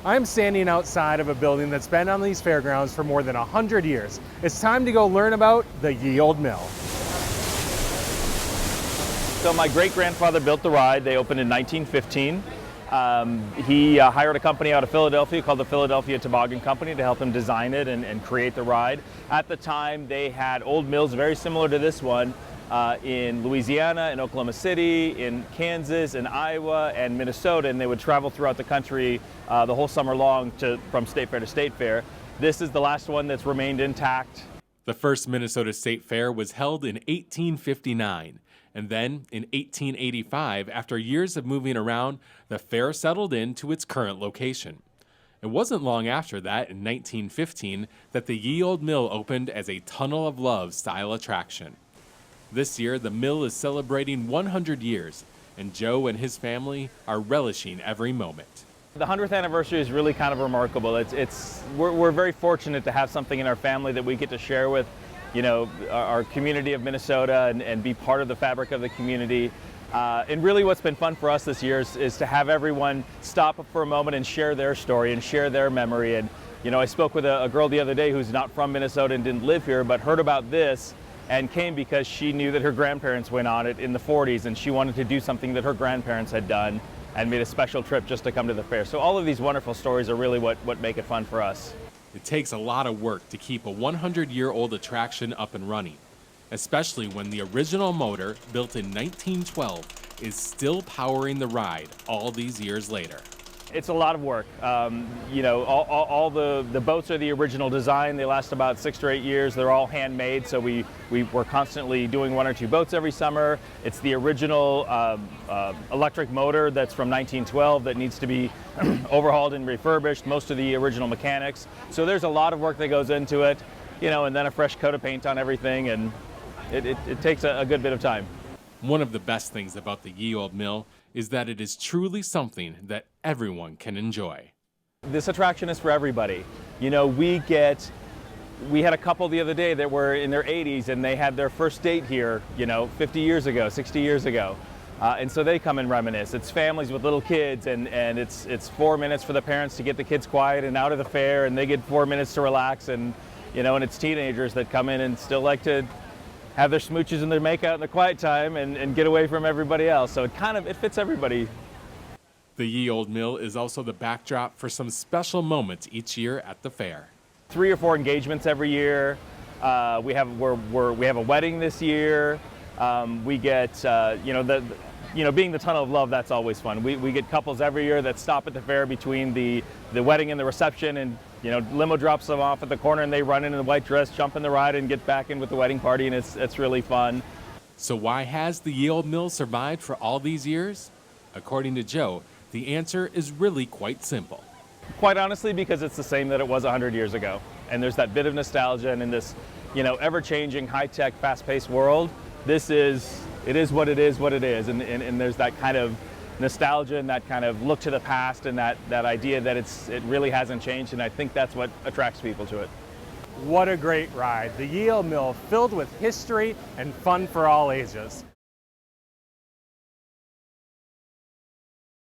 I'm standing outside of a building that's been on these fairgrounds for more than 100 years. It's time to go learn about the Ye Olde Mill. So my great-grandfather built the ride. They opened in 1915. He hired a company out of Philadelphia called the Philadelphia Toboggan Company to help him design it and create the ride. At the time, they had old mills very similar to this one in Louisiana, in Oklahoma City, in Kansas, in Iowa, and Minnesota, and they would travel throughout the country the whole summer long from state fair to state fair. This is the last one that's remained intact. The first Minnesota State Fair was held in 1859. And then, in 1885, after years of moving around, the fair settled into its current location. It wasn't long after that, in 1915, that the Ye Olde Mill opened as a Tunnel of Love style attraction. This year, the mill is celebrating 100 years, and Joe and his family are relishing every moment. The 100th anniversary is really kind of remarkable. We're very fortunate to have something in our family that we get to share with our community of Minnesota and be part of the fabric of the community. And really what's been fun for us this year is to have everyone stop for a moment and share their story and share their memory. And I spoke with a girl the other day who's not from Minnesota and didn't live here, but heard about this and came because she knew that her grandparents went on it in the 40s, and she wanted to do something that her grandparents had done and made a special trip just to come to the fair. So all of these wonderful stories are really what make it fun for us. It takes a lot of work to keep a 100-year-old attraction up and running, especially when the original motor, built in 1912, is still powering the ride all these years later. It's a lot of work. All the boats are the original design. They last about 6 to 8 years. They're all handmade, so we're constantly doing 1 or 2 boats every summer. It's the original electric motor that's from 1912 that needs to be overhauled and refurbished, most of the original mechanics. So there's a lot of work that goes into it, and then a fresh coat of paint on everything, and it takes a good bit of time. One of the best things about the Ye Olde Mill is that it is truly something that everyone can enjoy. This attraction is for everybody. We had a couple the other day that were in their 80s and they had their first date here, 50 years ago, 60 years ago. And so they come and reminisce. It's families with little kids, and it's 4 minutes for the parents to get the kids quiet and out of the fair, and they get 4 minutes to relax, and it's teenagers that come in and still like to have their smooches and their makeout in the quiet time and get away from everybody else. So it fits everybody. The Ye Olde Mill is also the backdrop for some special moments each year at the fair. 3 or 4 engagements every year. We have a wedding this year. We get being the Tunnel of Love, that's always fun. We get couples every year that stop at the fair between the wedding and the reception, and limo drops them off at the corner and they run in a white dress, jump in the ride, and get back in with the wedding party, and it's really fun. So why has the Ye Olde Mill survived for all these years? According to Joe, the answer is really quite simple. Quite honestly, because it's the same that it was 100 years ago. And there's that bit of nostalgia, and in this, ever-changing, high-tech, fast-paced world, it is what it is. And there's that kind of nostalgia and that kind of look to the past and that idea that it really hasn't changed, and I think that's what attracts people to it. What a great ride. The Ye Olde Mill, filled with history and fun for all ages.